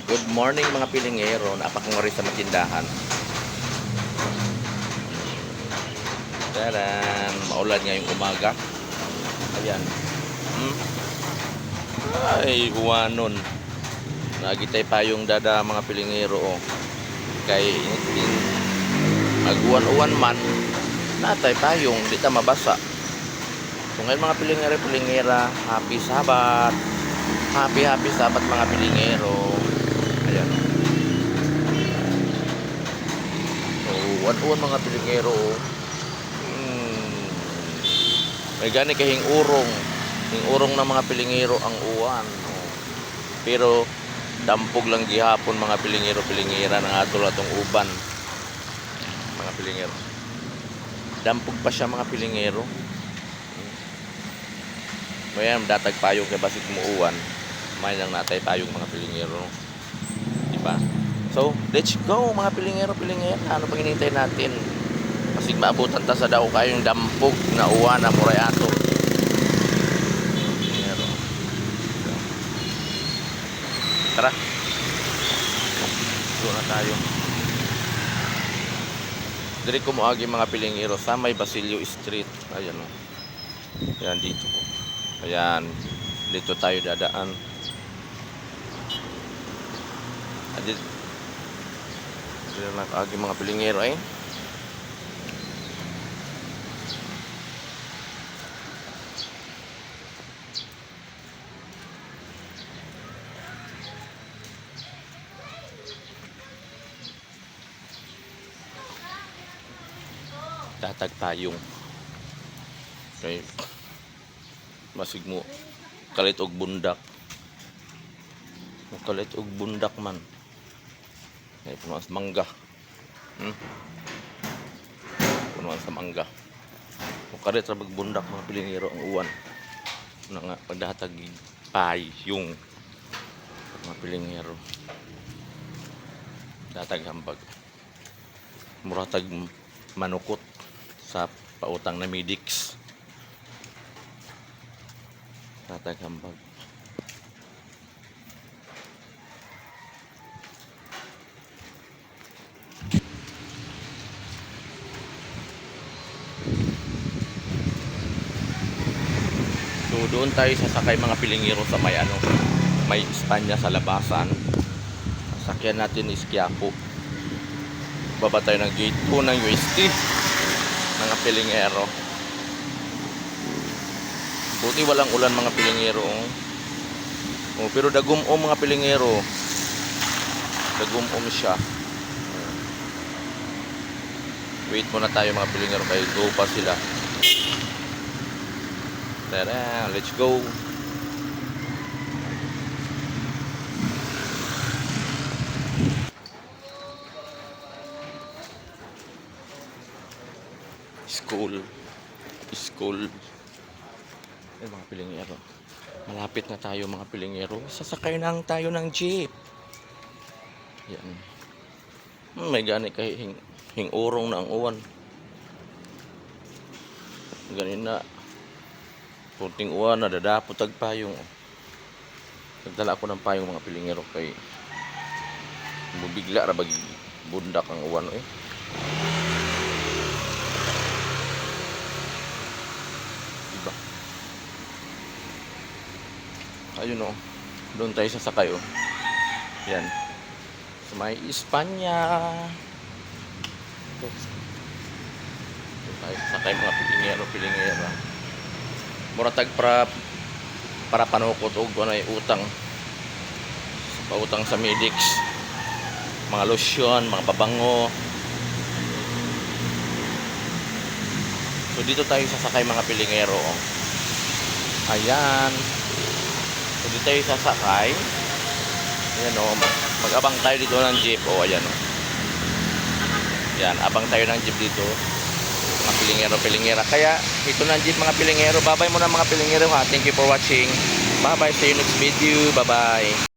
Good morning mga pilingero, napakungari sa matindahan. Taran, maulan ngayong umaga. Ayan. Ay, uwanon. Nagitay pa yung dada mga pilingero. Oh. Kay mag-uwan-uwan man, natay payong, di ta mabasa. So ngayon mga pilingero-pilingera, happy Sabat. Happy Sabat mga pilingero. Ayan. So, uwan-uwan mga pilingero. May gani kahing urong. Hing urong ng mga pilingero ang uwan. Pero dampog lang gihapon mga pilingero-pilingera ng atol atong uban. Mga pilingero. Dampog pa siya mga pilingero. Mayam datag payong kay basig mo uwan. May nang natay payong mga pilingero. Diba? So, let's go mga pilingero-pilingera. Ano pang hinihintay natin? Kasi maabutan ta sa daw kayong dampog na uwan na muray ato. Tara. Doon na tayo. Diri ko moagi mga pilingero sa may Basilio Street. Ayan o. Ayan dito po. Ayan. Dito tayo dadaan. Dito na kaagi mga pilingero eh. Tatag tayong okay. Masig mo kalit og bundak man ay punuan sa mangga punuan sa mangga o kalit rabag bundak mga pilingero ang uwan na nga pagdahatag payong mga pilingero datag hambag muratag manukot sa pautang na Midix tatagambag. So doon tayo sasakay mga pilingero sa may Espanya sa labasan. Sasakyan natin is Quiapo. Baba tayo ng gate 2 ng UST mga pilingero. Buti walang ulan mga pilingero. Pero dagum-om mga pilingero. Dagum-om siya. Wait muna tayo mga pilingero kay go pa sila. Tara, let's go. School. Ay mga pilingero. Malapit na tayo mga pilingero. Sasakay lang tayo ng jeep. Yan. May gani kay hing urong na ang uwan. Ganin na. Punting uwan na dadapotag payong. Nagdala ako ng payong mga pilingero kay bubigla ra bag bundak ang uwan eh. Ayun o, doon tayo sasakay o. Yan. Sa may Espanya. Doon tayo sasakay mga pilingero. Muratag para panukot o ano utang. Pautang sa Midix. Mga lotion, mga pabango. So dito tayo sasakay mga pilingero o. Ayan. So dito tayo sasakay. Ayan o, mag-abang tayo dito ng jeep. O ayan o. Ayan, abang tayo ng jeep dito. Mga pilingero-pilingera. Kaya ito ng jeep mga pilingero. Bye-bye muna mga pilingero ha. Thank you for watching. Bye-bye. See you next video. Bye-bye.